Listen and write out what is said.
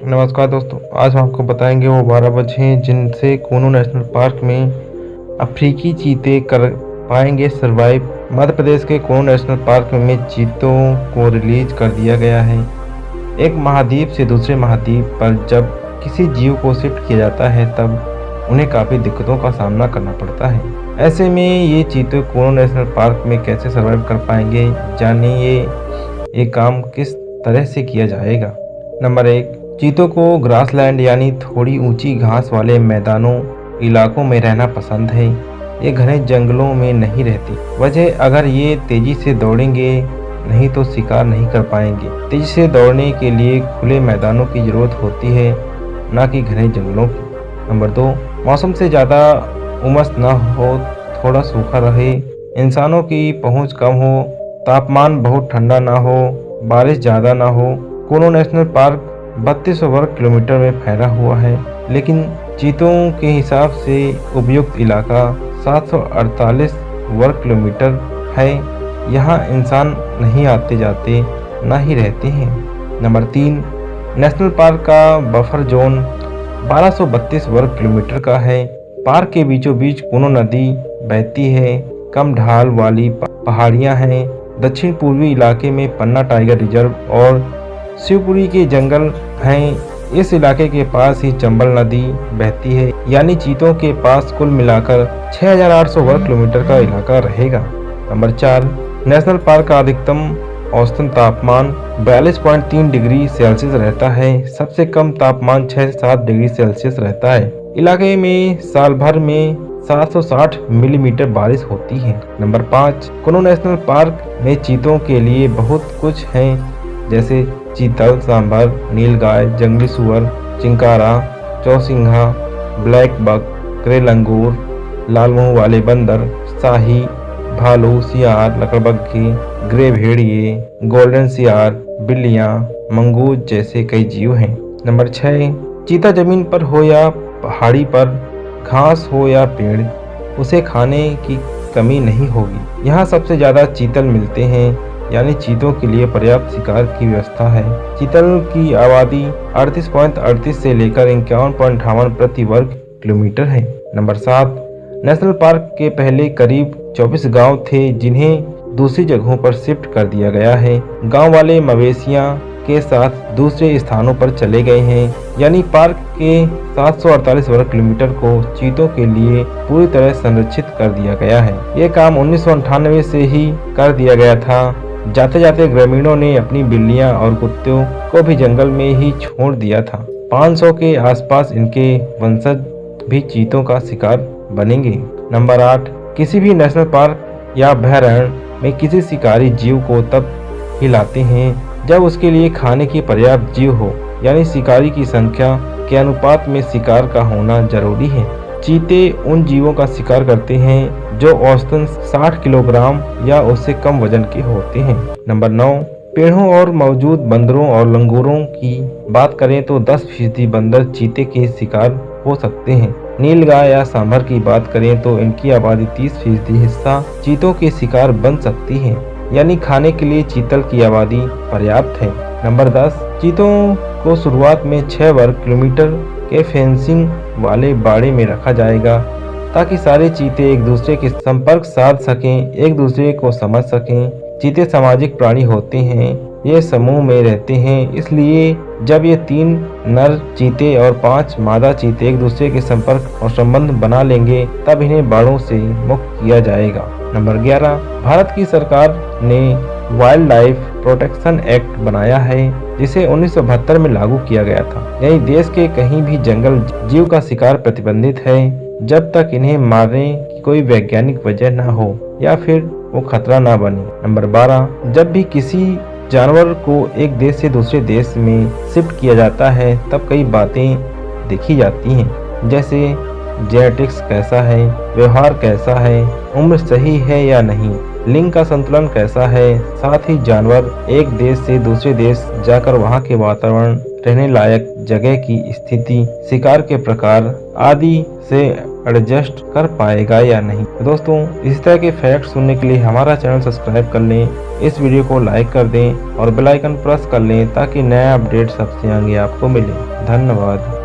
नमस्कार दोस्तों, आज हम आपको बताएंगे वो 12 वजहें जिनसे कूनो नेशनल पार्क में अफ्रीकी चीते कर पाएंगे सरवाइव। मध्य प्रदेश के कूनो नेशनल पार्क में चीतों को रिलीज कर दिया गया है। एक महाद्वीप से दूसरे महाद्वीप पर जब किसी जीव को शिफ्ट किया जाता है तब उन्हें काफ़ी दिक्कतों का सामना करना पड़ता है। ऐसे में ये चीते कूनो नेशनल पार्क में कैसे सर्वाइव कर पाएंगे, जानिए ये काम किस तरह से किया जाएगा। नंबर 1, चीतों को ग्रासलैंड यानी थोड़ी ऊंची घास वाले मैदानों इलाकों में रहना पसंद है। ये घने जंगलों में नहीं रहती। वजह, अगर ये तेजी से दौड़ेंगे नहीं तो शिकार नहीं कर पाएंगे। तेजी से दौड़ने के लिए खुले मैदानों की ज़रूरत होती है, ना कि घने जंगलों की। नंबर 2, मौसम से ज़्यादा उमस ना हो, थोड़ा सूखा रहे, इंसानों की पहुँच कम हो, तापमान बहुत ठंडा ना हो, बारिश ज़्यादा ना हो। कूनो नेशनल पार्क 3200 वर्ग किलोमीटर में फैला हुआ है, लेकिन चीतों के हिसाब से उपयुक्त इलाका 748 वर्ग किलोमीटर है। यहाँ इंसान नहीं आते जाते, ना ही रहते हैं। नंबर 3, नेशनल पार्क का बफर जोन 1232 वर्ग किलोमीटर का है। पार्क के बीचों बीच कूनो नदी बहती है। कम ढाल वाली पहाड़ियाँ हैं। दक्षिण पूर्वी इलाके में पन्ना टाइगर रिजर्व और शिवपुरी के जंगल हैं। इस इलाके के पास ही चंबल नदी बहती है, यानी चीतों के पास कुल मिलाकर 6800 वर्ग किलोमीटर का इलाका रहेगा। नंबर 4, नेशनल पार्क का अधिकतम औसतन तापमान 42.3 डिग्री सेल्सियस रहता है। सबसे कम तापमान 6 से 7 डिग्री सेल्सियस रहता है। इलाके में साल भर में 760 मिलीमीटर बारिश होती है। नंबर 5, कूनो नेशनल पार्क में चीतों के लिए बहुत कुछ है, जैसे चीतल, सांभर, नीलगाय, जंगली सुअर, चिंकारा, चौसिंघा, ब्लैक बक, ग्रे लंगूर, लाल मुंह वाले बंदर, शाही, भालू, सियार, लकड़बग्घी, ग्रे भेड़िए, गोल्डन सियार, बिल्लियाँ, मंगूज जैसे कई जीव हैं। नंबर 6, चीता जमीन पर हो या पहाड़ी पर, घास हो या पेड़, उसे खाने की कमी नहीं होगी। यहाँ सबसे ज़्यादा चीतल मिलते हैं, यानी चीतों के लिए पर्याप्त शिकार की व्यवस्था है। चीतल की आबादी 38.38 से लेकर 51.58 प्रति वर्ग किलोमीटर है। नंबर 7, नेशनल पार्क के पहले करीब 24 गांव थे, जिन्हें दूसरी जगहों पर शिफ्ट कर दिया गया है। गांव वाले मवेशियां के साथ दूसरे स्थानों पर चले गए हैं, यानी पार्क के 748 वर्ग किलोमीटर को चीतों के लिए पूरी तरह संरक्षित कर दिया गया है। ये काम 1998 से ही कर दिया गया था। जाते जाते ग्रामीणों ने अपनी बिल्लियां और कुत्तों को भी जंगल में ही छोड़ दिया था। 500 के आसपास इनके वंशज भी चीतों का शिकार बनेंगे। नंबर 8, किसी भी नेशनल पार्क या अभयारण्य में किसी शिकारी जीव को तब ही लाते हैं जब उसके लिए खाने की पर्याप्त जीव हो, यानी शिकारी की संख्या के अनुपात में शिकार का होना जरूरी है। चीते उन जीवों का शिकार करते हैं जो औसतन 60 किलोग्राम या उससे कम वजन के होते हैं। नंबर 9, पेड़ों और मौजूद बंदरों और लंगूरों की बात करें तो 10% बंदर चीते के शिकार हो सकते हैं। नीलगाय या सांभर की बात करें तो इनकी आबादी 30% हिस्सा चीतों के शिकार बन सकती है, यानी खाने के लिए चीतल की आबादी पर्याप्त है। नंबर 10, चीतों को शुरुआत में 6 वर्ग किलोमीटर के फेंसिंग वाले बाड़े में रखा जाएगा, ताकि सारे चीते एक दूसरे के संपर्क साध सकें, एक दूसरे को समझ सकें। चीते सामाजिक प्राणी होते हैं, ये समूह में रहते हैं, इसलिए जब ये 3 नर चीते और 5 मादा चीते एक दूसरे के संपर्क और संबंध बना लेंगे, तब इन्हें बाड़ों से मुक्त किया जाएगा। नंबर 11, भारत की सरकार ने वाइल्ड लाइफ प्रोटेक्शन एक्ट बनाया है, जिसे 1972 में लागू किया गया था। यानी देश के कहीं भी जंगल जीव का शिकार प्रतिबंधित है, जब तक इन्हें मारने की कोई वैज्ञानिक वजह न हो या फिर वो खतरा न बने। नंबर 12, जब भी किसी जानवर को एक देश से दूसरे देश में शिफ्ट किया जाता है तब कई बातें देखी जाती हैं, जैसे जेनेटिक्स कैसा है, व्यवहार कैसा है, उम्र सही है या नहीं, लिंग का संतुलन कैसा है, साथ ही जानवर एक देश से दूसरे देश जाकर वहां के वातावरण, रहने लायक जगह की स्थिति, शिकार के प्रकार आदि से एडजस्ट कर पाएगा या नहीं। तो दोस्तों, इस तरह के फैक्ट सुनने के लिए हमारा चैनल सब्सक्राइब कर लें, इस वीडियो को लाइक कर दें और बेल आइकन प्रेस कर लें ताकि नया अपडेट सबसे आगे आपको मिले। धन्यवाद।